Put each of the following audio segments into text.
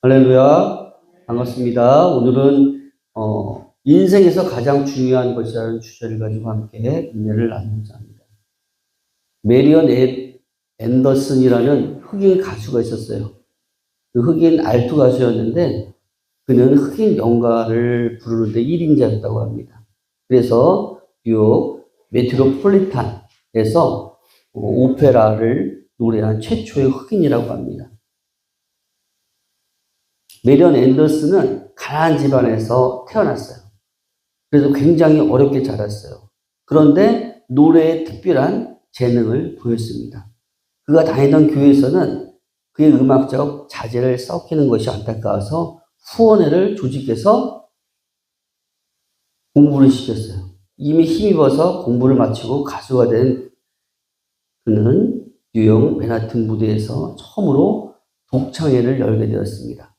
할렐루야. 반갑습니다. 오늘은 인생에서 가장 중요한 것이라는 주제를 가지고 함께 은혜를 나누고자 합니다. 메리언 앤더슨이라는 흑인 가수가 있었어요. 그 흑인 알투 가수였는데 그는 흑인 연가를 부르는데 1인자였다고 합니다. 그래서 뉴욕 메트로폴리탄에서 오페라를 노래한 최초의 흑인이라고 합니다. 메리언 앤더슨은 가난한 집안에서 태어났어요. 그래서 굉장히 어렵게 자랐어요. 그런데 노래에 특별한 재능을 보였습니다. 그가 다니던 교회에서는 그의 음악적 자질을 썩히는 것이 안타까워서 후원회를 조직해서 공부를 시켰어요. 이미 힘입어서 공부를 마치고 가수가 된 그는 뉴욕 맨하튼 무대에서 처음으로 독창회를 열게 되었습니다.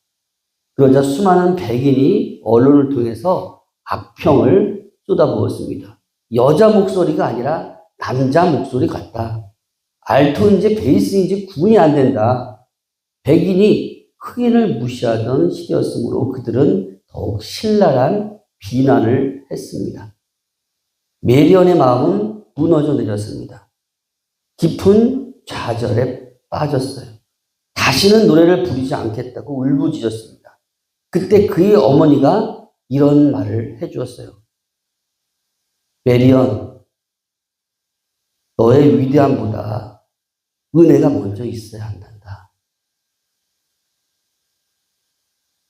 그러자 수많은 백인이 언론을 통해서 악평을 쏟아부었습니다. 여자 목소리가 아니라 남자 목소리 같다. 알토인지 베이스인지 구분이 안 된다. 백인이 흑인을 무시하던 시대였으므로 그들은 더욱 신랄한 비난을 했습니다. 메리언의 마음은 무너져 내렸습니다. 깊은 좌절에 빠졌어요. 다시는 노래를 부르지 않겠다고 울부짖었습니다. 그때 그의 어머니가 이런 말을 해주었어요. 메리언, 너의 위대함보다 은혜가 먼저 있어야 한단다.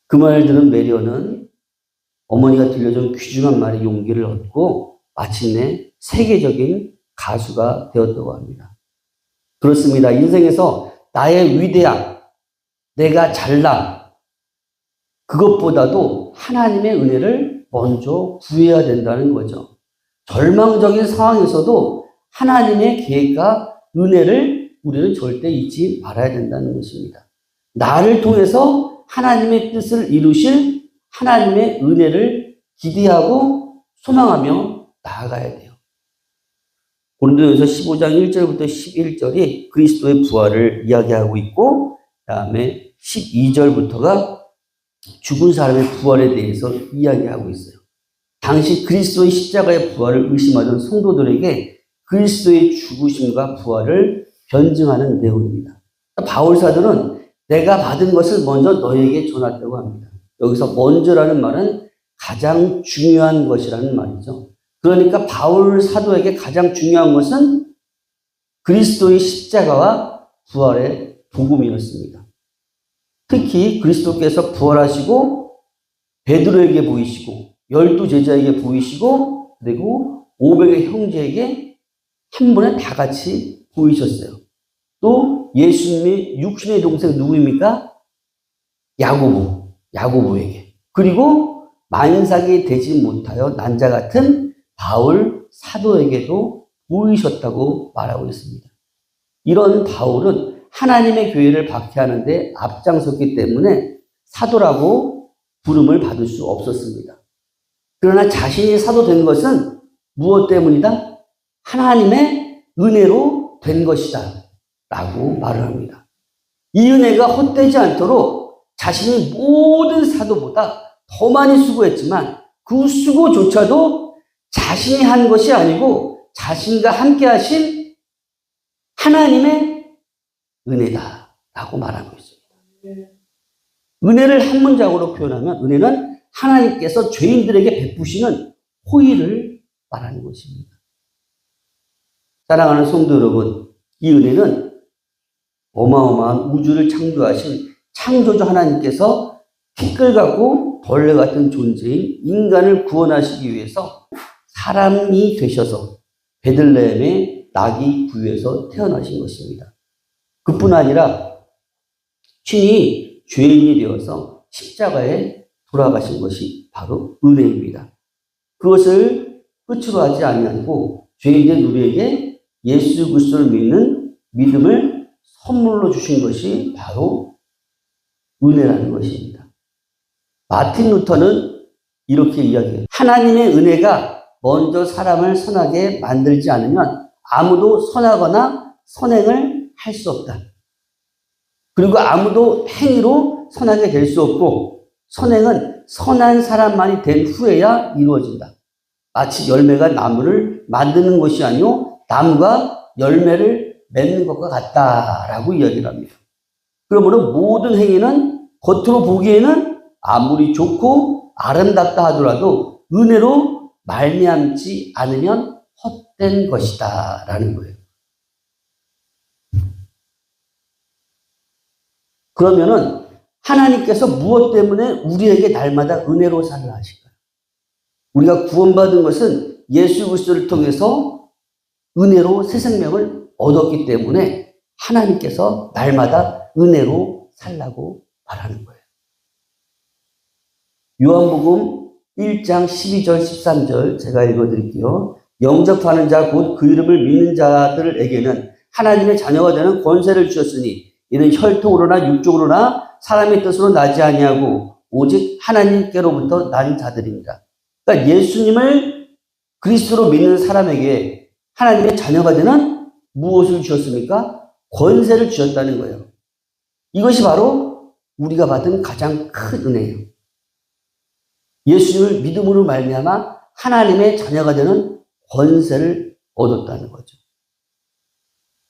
그 말을 들은 메리언은 어머니가 들려준 귀중한 말에 용기를 얻고 마침내 세계적인 가수가 되었다고 합니다. 그렇습니다. 인생에서 나의 위대함, 내가 잘남, 그것보다도 하나님의 은혜를 먼저 구해야 된다는 거죠. 절망적인 상황에서도 하나님의 계획과 은혜를 우리는 절대 잊지 말아야 된다는 것입니다. 나를 통해서 하나님의 뜻을 이루실 하나님의 은혜를 기대하고 소망하며 나아가야 돼요. 고린도전서 15장 1절부터 11절이 그리스도의 부활을 이야기하고 있고, 그 다음에 12절부터가 죽은 사람의 부활에 대해서 이야기하고 있어요. 당시 그리스도의 십자가의 부활을 의심하던 성도들에게 그리스도의 죽으심과 부활을 변증하는 내용입니다. 바울 사도는 내가 받은 것을 먼저 너에게 전했다고 합니다. 여기서 먼저라는 말은 가장 중요한 것이라는 말이죠. 그러니까 바울 사도에게 가장 중요한 것은 그리스도의 십자가와 부활의 복음이었습니다. 특히 그리스도께서 부활하시고 베드로에게 보이시고 12제자에게 보이시고 그리고 500의 형제에게 한 번에 다 같이 보이셨어요. 또 예수님의 육신의 동생 누구입니까? 야고보에게. 그리고 만삭이 되지 못하여 난자 같은 바울 사도에게도 보이셨다고 말하고 있습니다. 이런 바울은 하나님의 교회를 박해하는데 앞장섰기 때문에 사도라고 부름을 받을 수 없었습니다. 그러나 자신이 사도 된 것은 무엇 때문이다? 하나님의 은혜로 된 것이다 라고 말을 합니다. 이 은혜가 헛되지 않도록 자신이 모든 사도보다 더 많이 수고했지만 그 수고조차도 자신이 한 것이 아니고 자신과 함께 하신 하나님의 은혜다 라고 말하고 있습니다. 은혜를 한 문장으로 표현하면 은혜는 하나님께서 죄인들에게 베푸시는 호의를 말하는 것입니다. 사랑하는 성도 여러분, 이 은혜는 어마어마한 우주를 창조하신 창조주 하나님께서 티끌 같고 벌레 같은 존재인 인간을 구원하시기 위해서 사람이 되셔서 베들레헴의 나귀 부유에서 태어나신 것입니다. 그뿐 아니라 친히 죄인이 되어서 십자가에 돌아가신 것이 바로 은혜입니다. 그것을 끝으로 하지 아니하고 죄인된 우리에게 예수 그리스도를 믿는 믿음을 선물로 주신 것이 바로 은혜라는 것입니다. 마틴 루터는 이렇게 이야기해요. 하나님의 은혜가 먼저 사람을 선하게 만들지 않으면 아무도 선하거나 선행을 할 수 없다. 그리고 아무도 행위로 선하게 될 수 없고 선행은 선한 사람만이 된 후에야 이루어진다. 마치 열매가 나무를 만드는 것이 아니요 나무가 열매를 맺는 것과 같다라고 이야기를 합니다. 그러므로 모든 행위는 겉으로 보기에는 아무리 좋고 아름답다 하더라도 은혜로 말미암지 않으면 헛된 것이다 라는 거예요. 그러면은 하나님께서 무엇 때문에 우리에게 날마다 은혜로 살라 하실까요? 우리가 구원받은 것은 예수 그리스도를 통해서 은혜로 새 생명을 얻었기 때문에 하나님께서 날마다 은혜로 살라고 말하는 거예요. 요한복음 1장 12절 13절 제가 읽어드릴게요. 영접하는 자 곧 그 이름을 믿는 자들에게는 하나님의 자녀가 되는 권세를 주셨으니 이는 혈통으로나 육적으로나 사람의 뜻으로 나지 아니하고 오직 하나님께로부터 난 자들입니다. 그러니까 예수님을 그리스도로 믿는 사람에게 하나님의 자녀가 되는 무엇을 주셨습니까? 권세를 주셨다는 거예요. 이것이 바로 우리가 받은 가장 큰 은혜예요. 예수님을 믿음으로 말미암아 하나님의 자녀가 되는 권세를 얻었다는 거죠.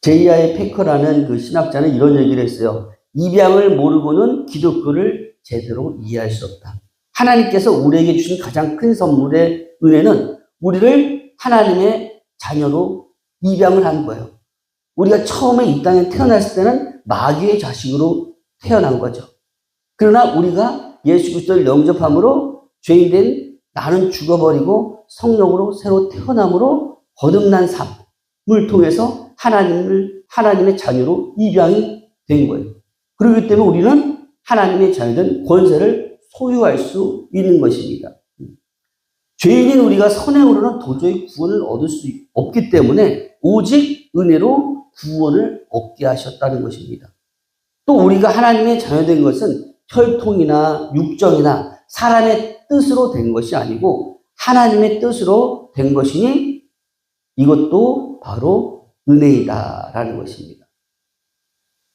J.I. 패커라는 그 신학자는 이런 얘기를 했어요. 입양을 모르고는 기독교를 제대로 이해할 수 없다. 하나님께서 우리에게 주신 가장 큰 선물의 은혜는 우리를 하나님의 자녀로 입양을 한 거예요. 우리가 처음에 이 땅에 태어났을 때는 마귀의 자식으로 태어난 거죠. 그러나 우리가 예수 그리스도를 영접함으로 죄인된 나는 죽어버리고 성령으로 새로 태어남으로 거듭난 삶을 통해서 하나님의 자녀로 입양이 된 거예요. 그렇기 때문에 우리는 하나님의 자녀된 권세를 소유할 수 있는 것입니다. 죄인인 우리가 선행으로는 도저히 구원을 얻을 수 없기 때문에 오직 은혜로 구원을 얻게 하셨다는 것입니다. 또 우리가 하나님의 자녀된 것은 혈통이나 육정이나 사람의 뜻으로 된 것이 아니고 하나님의 뜻으로 된 것이니 이것도 바로 은혜이다라는 것입니다.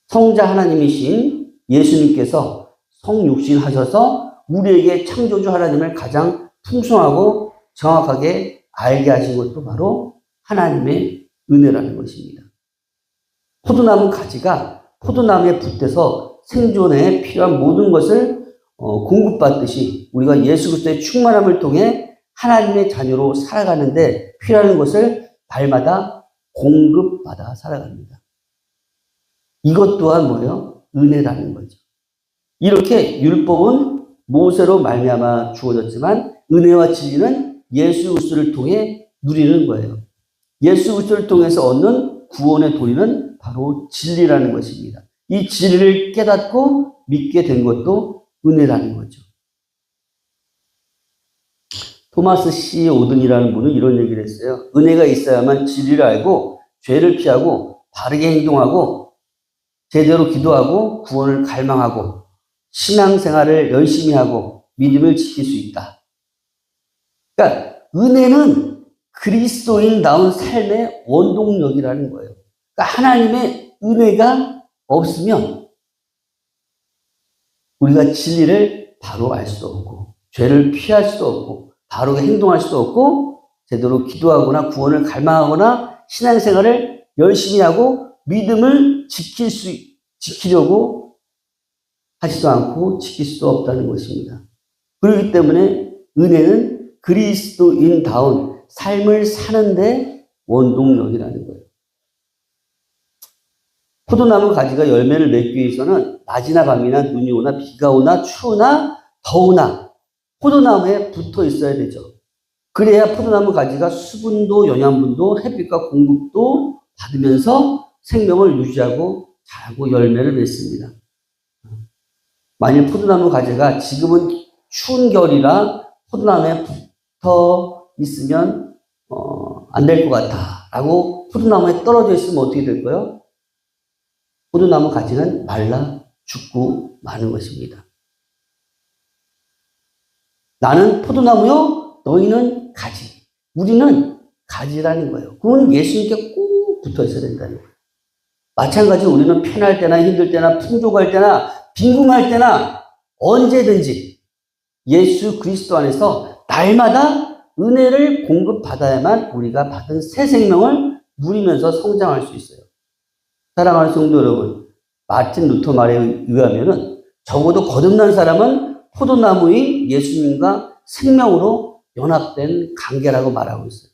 성자 하나님이신 예수님께서 성육신 하셔서 우리에게 창조주 하나님을 가장 풍성하고 정확하게 알게 하신 것도 바로 하나님의 은혜라는 것입니다. 포도나무 가지가 포도나무에 붙어서 생존에 필요한 모든 것을 공급받듯이 우리가 예수 그리스도의 충만함을 통해 하나님의 자녀로 살아가는데 필요한 것을 날마다 공급받아 살아갑니다. 이것 또한 뭐예요? 은혜라는 거죠. 이렇게 율법은 모세로 말미암아 주어졌지만 은혜와 진리는 예수 그리스도를 통해 누리는 거예요. 예수 그리스도를 통해서 얻는 구원의 도리는 바로 진리라는 것입니다. 이 진리를 깨닫고 믿게 된 것도 은혜라는 거죠. 토마스 C. 오든이라는 분은 이런 얘기를 했어요. 은혜가 있어야만 진리를 알고 죄를 피하고 바르게 행동하고 제대로 기도하고 구원을 갈망하고 신앙생활을 열심히 하고 믿음을 지킬 수 있다. 그러니까 은혜는 그리스도인다운 삶의 원동력이라는 거예요. 그러니까 하나님의 은혜가 없으면 우리가 진리를 바로 알 수도 없고 죄를 피할 수도 없고 바로 행동할 수도 없고 제대로 기도하거나 구원을 갈망하거나 신앙생활을 열심히 하고 믿음을 지키려고 하지도 않고 지킬 수도 없다는 것입니다. 그렇기 때문에 은혜는 그리스도인다운 삶을 사는데 원동력이라는 거예요. 포도나무 가지가 열매를 맺기 위해서는 낮이나 밤이나 눈이 오나 비가 오나 추우나 더우나 포도나무에 붙어 있어야 되죠. 그래야 포도나무 가지가 수분도 영양분도 햇빛과 공급도 받으면서 생명을 유지하고 자라고 열매를 맺습니다. 만일 포도나무 가지가 지금은 추운 겨울이라 포도나무에 붙어 있으면 안 될 것 같아 라고 포도나무에 떨어져 있으면 어떻게 될까요? 포도나무 가지는 말라 죽고 마는 것입니다. 나는 포도나무요, 너희는 가지. 우리는 가지라는 거예요. 그건 예수님께 꼭 붙어 있어야 된다는 거예요. 마찬가지로 우리는 편할 때나 힘들 때나 풍족할 때나 빈궁할 때나 언제든지 예수 그리스도 안에서 날마다 은혜를 공급받아야만 우리가 받은 새 생명을 누리면서 성장할 수 있어요. 사랑하는 성도 여러분, 마틴 루터 말에 의하면은 적어도 거듭난 사람은 포도나무인 예수님과 생명으로 연합된 관계라고 말하고 있어요.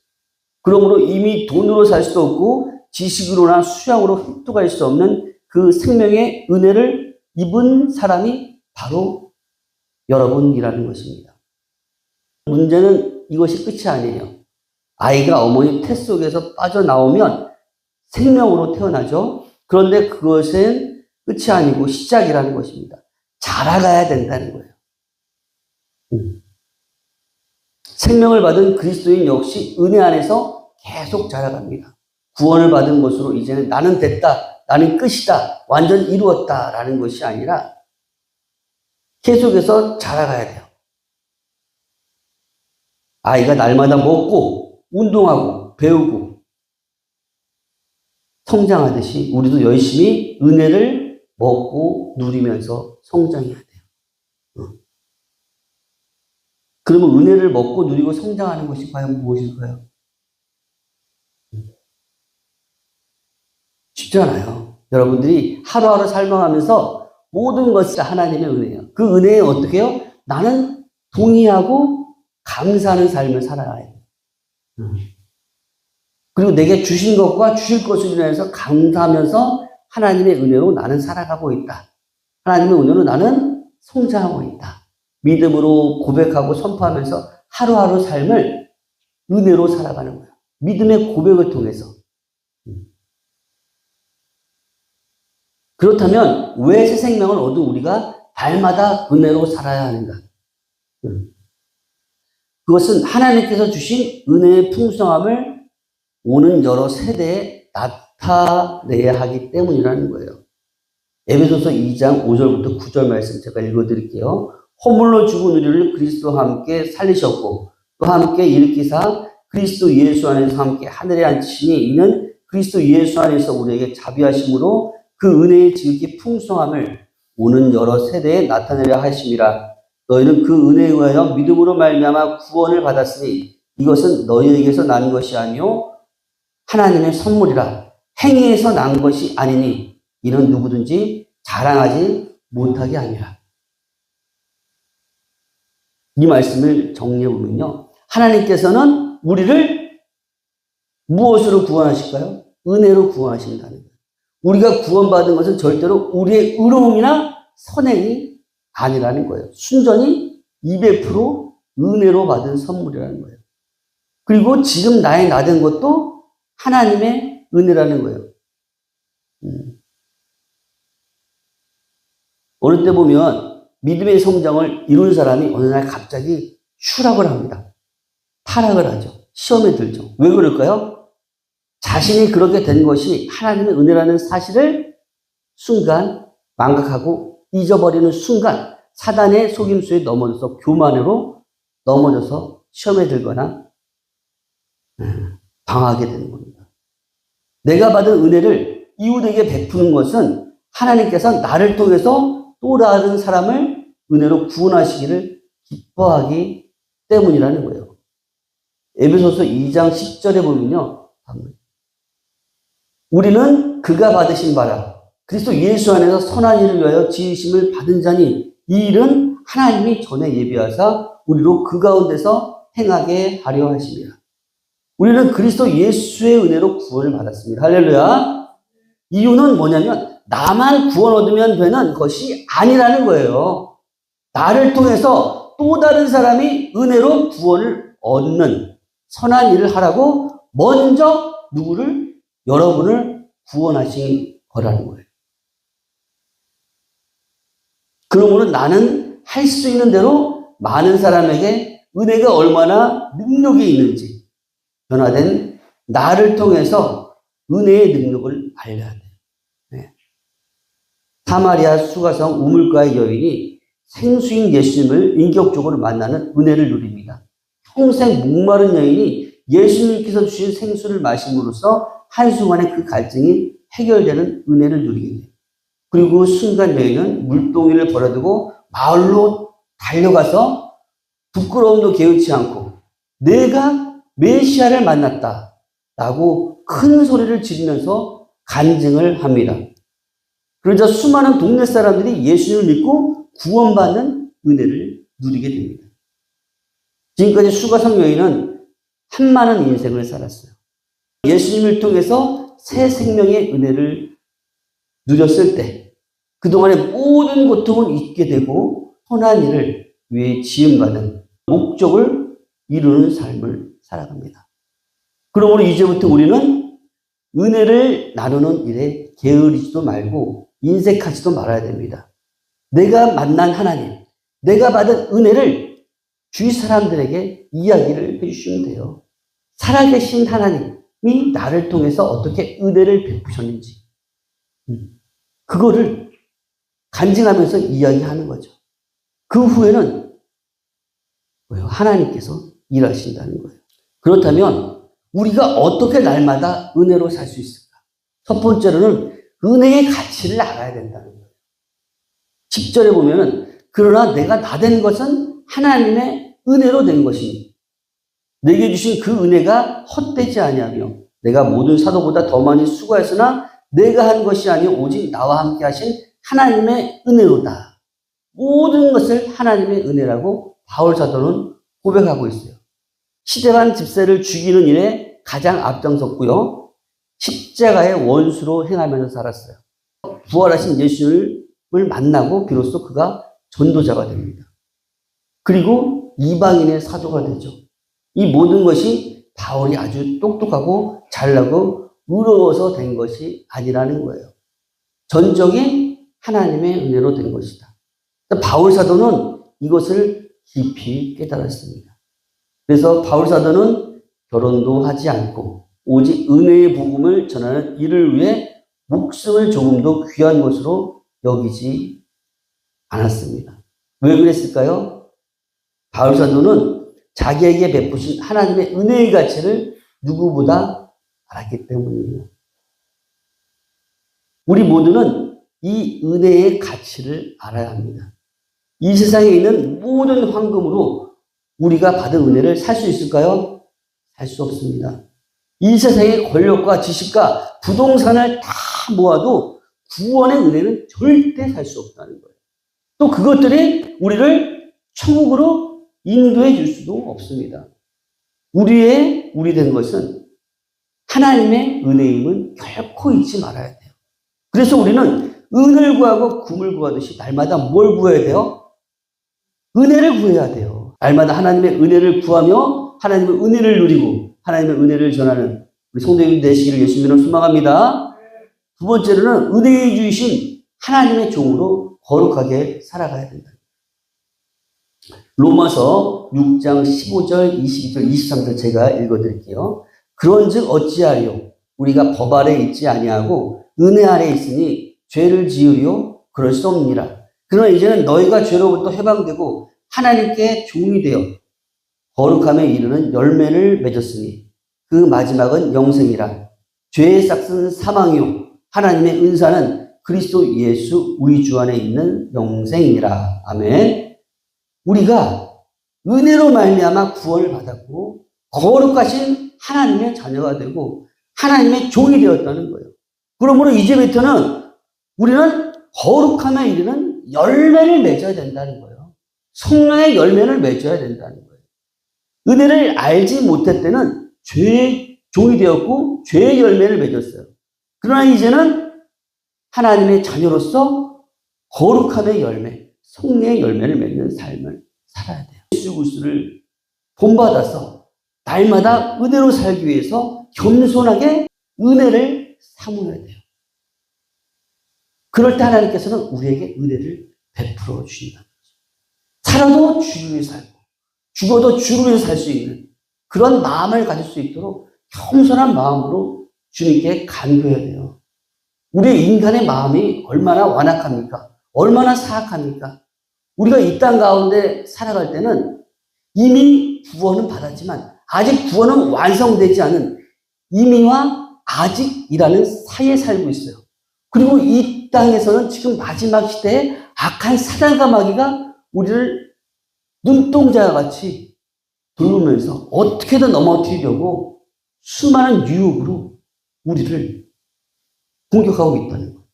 그러므로 이미 돈으로 살 수도 없고 지식으로나 수양으로 획득할 수 없는 그 생명의 은혜를 입은 사람이 바로 여러분이라는 것입니다. 문제는 이것이 끝이 아니에요. 아이가 어머니 태 속에서 빠져나오면 생명으로 태어나죠. 그런데 그것은 끝이 아니고 시작이라는 것입니다. 자라가야 된다는 거예요. 생명을 받은 그리스도인 역시 은혜 안에서 계속 자라갑니다. 구원을 받은 것으로 이제는 나는 됐다, 나는 끝이다, 완전 이루었다라는 것이 아니라 계속해서 자라가야 돼요. 아이가 날마다 먹고 운동하고 배우고 성장하듯이 우리도 열심히 은혜를 먹고 누리면서 성장해야 돼요. 그러면 은혜를 먹고 누리고 성장하는 것이 과연 무엇일까요? 쉽지 않아요. 여러분들이 하루하루 살아가면서 모든 것이 하나님의 은혜예요. 그 은혜에 어떻게 해요? 나는 동의하고 감사하는 삶을 살아야 해요. 그리고 내게 주신 것과 주실 것을 인해서 감사하면서 하나님의 은혜로 나는 살아가고 있다. 하나님의 은혜로 나는 성장하고 있다. 믿음으로 고백하고 선포하면서 하루하루 삶을 은혜로 살아가는 거예요. 믿음의 고백을 통해서. 그렇다면 왜 새 생명을 얻은 우리가 날마다 은혜로 살아야 하는가? 그것은 하나님께서 주신 은혜의 풍성함을 오는 여러 세대에 나타내야 하기 때문이라는 거예요. 에베소서 2장 5절부터 9절 말씀 제가 읽어드릴게요. 허물로 죽은 우리를 그리스도와 함께 살리셨고 또 함께 일으키사 그리스도 예수 안에서 함께 하늘에 앉히시니 이는 그리스도 예수 안에서 우리에게 자비하심으로 그 은혜의 지극히 풍성함을 오는 여러 세대에 나타내려 하심이라. 너희는 그 은혜에 의하여 믿음으로 말미암아 구원을 받았으니 이것은 너희에게서 난 것이 아니요 하나님의 선물이라. 행위에서 난 것이 아니니 이는 누구든지 자랑하지 못하게 아니라. 이 말씀을 정리해 보면요, 하나님께서는 우리를 무엇으로 구원하실까요? 은혜로 구원하신다는 거예요. 우리가 구원받은 것은 절대로 우리의 의로움이나 선행이 아니라는 거예요. 순전히 200% 은혜로 받은 선물이라는 거예요. 그리고 지금 나의 나 된 것도 하나님의 은혜라는 거예요. 어느 때 보면 믿음의 성장을 이룬 사람이 어느 날 갑자기 추락을 합니다. 타락을 하죠. 시험에 들죠. 왜 그럴까요? 자신이 그렇게 된 것이 하나님의 은혜라는 사실을 순간 망각하고 잊어버리는 순간 사단의 속임수에 넘어져서 교만으로 넘어져서 시험에 들거나 방하게 되는 겁니다. 내가 받은 은혜를 이웃에게 베푸는 것은 하나님께서 나를 통해서 또 다른 사람을 은혜로 구원하시기를 기뻐하기 때문이라는 거예요. 에베소서 2장 10절에 보면요, 우리는 그가 받으신 바라 그리스도 예수 안에서 선한 일을 위하여 지으심을 받은 자니 이 일은 하나님이 전에 예비하사 우리로 그 가운데서 행하게 하려 하심이라. 우리는 그리스도 예수의 은혜로 구원을 받았습니다. 할렐루야. 이유는 뭐냐면 나만 구원 얻으면 되는 것이 아니라는 거예요. 나를 통해서 또 다른 사람이 은혜로 구원을 얻는 선한 일을 하라고 먼저 누구를? 여러분을 구원하신 거라는 거예요. 그러므로 나는 할 수 있는 대로 많은 사람에게 은혜가 얼마나 능력이 있는지 변화된 나를 통해서 은혜의 능력을 알려야 돼요. 네. 사마리아 수가성 우물가의 여인이 생수인 예수님을 인격적으로 만나는 은혜를 누립니다. 평생 목마른 여인이 예수님께서 주신 생수를 마심으로써 한순간에 그 갈증이 해결되는 은혜를 누리게 돼요. 그리고 순간 여인은 물동이를 버려두고 마을로 달려가서 부끄러움도 개의치 않고 내가 메시아를 만났다라고 큰 소리를 지르면서 간증을 합니다. 그러자 수많은 동네 사람들이 예수님을 믿고 구원받는 은혜를 누리게 됩니다. 지금까지 수가성 여인은 한 많은 인생을 살았어요. 예수님을 통해서 새 생명의 은혜를 누렸을 때 그동안의 모든 고통을 잊게 되고 선한 일을 위해 지음받은 목적을 이루는 삶을 살아갑니다. 그러므로 이제부터 우리는 은혜를 나누는 일에 게으르지도 말고 인색하지도 말아야 됩니다. 내가 만난 하나님, 내가 받은 은혜를 주위 사람들에게 이야기를 해주시면 돼요. 살아계신 하나님이 나를 통해서 어떻게 은혜를 베푸셨는지 그거를 간증하면서 이야기하는 거죠. 그 후에는 하나님께서 일하신다는 거예요. 그렇다면 우리가 어떻게 날마다 은혜로 살 수 있을까? 첫 번째로는 은혜의 가치를 알아야 된다는 거예요. 10절에 보면은 그러나 내가 다 된 것은 하나님의 은혜로 된 것이니 내게 주신 그 은혜가 헛되지 아니하며 내가 모든 사도보다 더 많이 수고했으나 내가 한 것이 아니오 오직 나와 함께 하신 하나님의 은혜로다. 모든 것을 하나님의 은혜라고 바울 사도는 고백하고 있어요. 시대반 집사를 죽이는 일에 가장 앞장섰고요. 십자가의 원수로 행하면서 살았어요. 부활하신 예수님을 만나고 비로소 그가 전도자가 됩니다. 그리고 이방인의 사도가 되죠. 이 모든 것이 바울이 아주 똑똑하고 잘나고 의로워서 된 것이 아니라는 거예요. 전적인 하나님의 은혜로 된 것이다. 바울 사도는 이것을 깊이 깨달았습니다. 그래서 바울 사도는 결혼도 하지 않고 오직 은혜의 복음을 전하는 일을 위해 목숨을 조금도 귀한 것으로 여기지 않았습니다. 왜 그랬을까요? 바울 사도는 자기에게 베푸신 하나님의 은혜의 가치를 누구보다 알았기 때문이에요. 우리 모두는 이 은혜의 가치를 알아야 합니다. 이 세상에 있는 모든 황금으로 우리가 받은 은혜를 살 수 있을까요? 살 수 없습니다. 이 세상의 권력과 지식과 부동산을 다 모아도 구원의 은혜는 절대 살 수 없다는 거예요. 또 그것들이 우리를 천국으로 인도해 줄 수도 없습니다. 우리 된 것은 하나님의 은혜임은 결코 잊지 말아야 돼요. 그래서 우리는 은을 구하고 금을 구하듯이 날마다 뭘 구해야 돼요? 은혜를 구해야 돼요. 날마다 하나님의 은혜를 구하며 하나님의 은혜를 누리고 하나님의 은혜를 전하는 우리 성도님 되시기를 예수님으로 소망합니다. 두 번째로는 은혜에 주이신 하나님의 종으로 거룩하게 살아가야 된다. 로마서 6장 15절, 22절, 23절 제가 읽어드릴게요. 그런즉 어찌하리요? 우리가 법 아래 있지 아니하고 은혜 아래 있으니 죄를 지으리요? 그럴 수 없느니라. 그러나 이제는 너희가 죄로부터 해방되고 하나님께 종이 되어 거룩함에 이르는 열매를 맺었으니 그 마지막은 영생이라. 죄의 싹은 사망이요 하나님의 은사는 그리스도 예수 우리 주 안에 있는 영생이니라. 아멘. 우리가 은혜로 말미암아 구원을 받았고 거룩하신 하나님의 자녀가 되고 하나님의 종이 되었다는 거예요. 그러므로 이제부터는 우리는 거룩함에 이르는 열매를 맺어야 된다는 거예요. 성령의 열매를 맺어야 된다는 거예요. 은혜를 알지 못할 때는 죄의 종이 되었고 죄의 열매를 맺었어요. 그러나 이제는 하나님의 자녀로서 거룩함의 열매, 성령의 열매를 맺는 삶을 살아야 돼요. 예수 그리스도를 본받아서 날마다 은혜로 살기 위해서 겸손하게 은혜를 사모해야 돼요. 그럴 때 하나님께서는 우리에게 은혜를 베풀어 주신다는 거죠. 살아도 주를 위해 살고 죽어도 주를 위해 살 수 있는 그런 마음을 가질 수 있도록 겸손한 마음으로 주님께 간구해야 돼요. 우리 인간의 마음이 얼마나 완악합니까? 얼마나 사악합니까? 우리가 이 땅 가운데 살아갈 때는 이미 구원은 받았지만 아직 구원은 완성되지 않은 이미와 아직이라는 사이에 살고 있어요. 그리고 이 땅에서는 지금 마지막 시대에 악한 사단과 마귀가 우리를 눈동자와 같이 돌보면서 어떻게든 넘어뜨리려고 수많은 유혹으로 우리를 공격하고 있다는 거예요.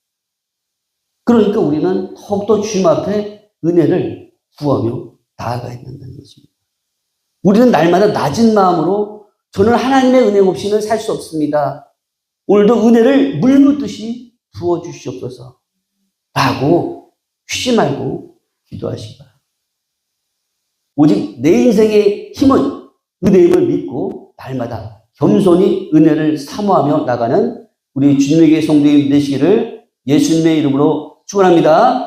그러니까 우리는 더욱더 주님 앞에 은혜를 구하며 나아가야 된다는 것입니다. 우리는 날마다 낮은 마음으로 저는 하나님의 은혜 없이는 살 수 없습니다. 오늘도 은혜를 물 붓듯이 부어주시옵소서 라고 쉬지 말고 기도하시기 바랍니다. 오직 내 인생의 힘은 은혜임을 믿고 날마다 겸손히 은혜를 사모하며 나가는 우리 주님에게 성도님 되시기를 예수님의 이름으로 축원합니다.